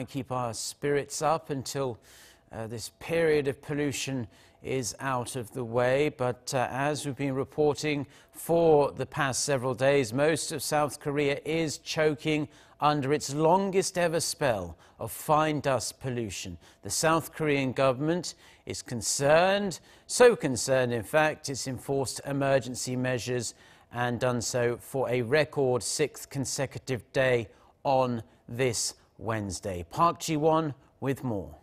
And keep our spirits up until this period of pollution is out of the way. But as we've been reporting for the past several days, most of South Korea is choking under its longest ever spell of fine dust pollution. The South Korean government is concerned, so concerned in fact, it's enforced emergency measures and done so for a record 6th consecutive day on this Wednesday. Park Ji-won with more.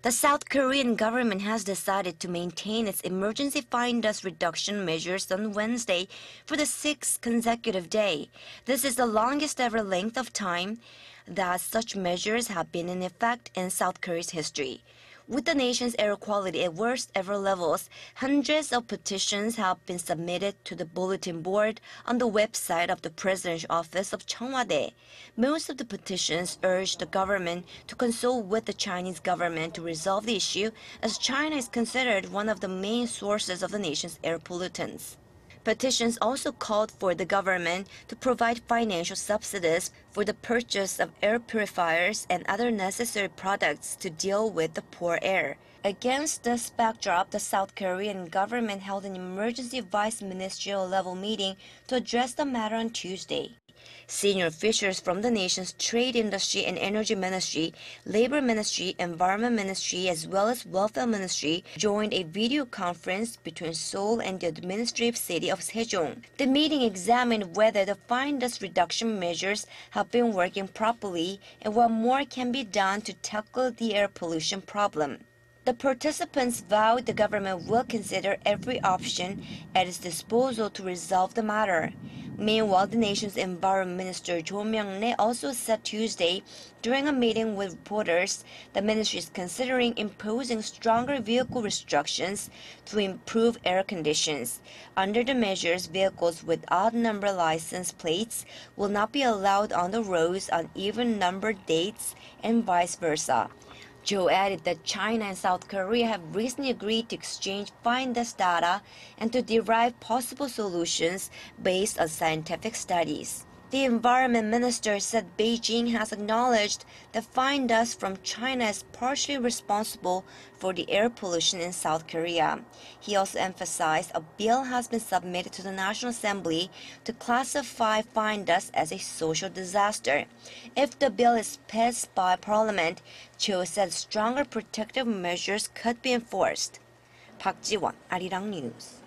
The South Korean government has decided to maintain its emergency fine dust reduction measures on Wednesday for the 6th consecutive day. This is the longest ever length of time that such measures have been in effect in South Korea's history. With the nation's air quality at worst ever levels, hundreds of petitions have been submitted to the bulletin board on the website of the President's Office of Cheongwade. Most of the petitions urge the government to consult with the Chinese government to resolve the issue, as China is considered one of the main sources of the nation's air pollutants. Petitions also called for the government to provide financial subsidies for the purchase of air purifiers and other necessary products to deal with the poor air. Against this backdrop, the South Korean government held an emergency vice ministerial level meeting to address the matter on Tuesday. Senior officials from the nation's Trade Industry and Energy Ministry, Labor Ministry, Environment Ministry, as well as Welfare Ministry joined a video conference between Seoul and the administrative city of Sejong. The meeting examined whether the fine dust reduction measures have been working properly and what more can be done to tackle the air pollution problem. The participants vowed the government will consider every option at its disposal to resolve the matter. Meanwhile, the nation's Environment Minister Jo Myung-rae also said Tuesday during a meeting with reporters the ministry is considering imposing stronger vehicle restrictions to improve air conditions. Under the measures, vehicles with odd number license plates will not be allowed on the roads on even numbered dates and vice versa. Jo added that China and South Korea have recently agreed to exchange fine dust data and to derive possible solutions based on scientific studies. The Environment Minister said Beijing has acknowledged that fine dust from China is partially responsible for the air pollution in South Korea. He also emphasized a bill has been submitted to the National Assembly to classify fine dust as a social disaster. If the bill is passed by Parliament, Cho said stronger protective measures could be enforced. Park Ji-won, Arirang News.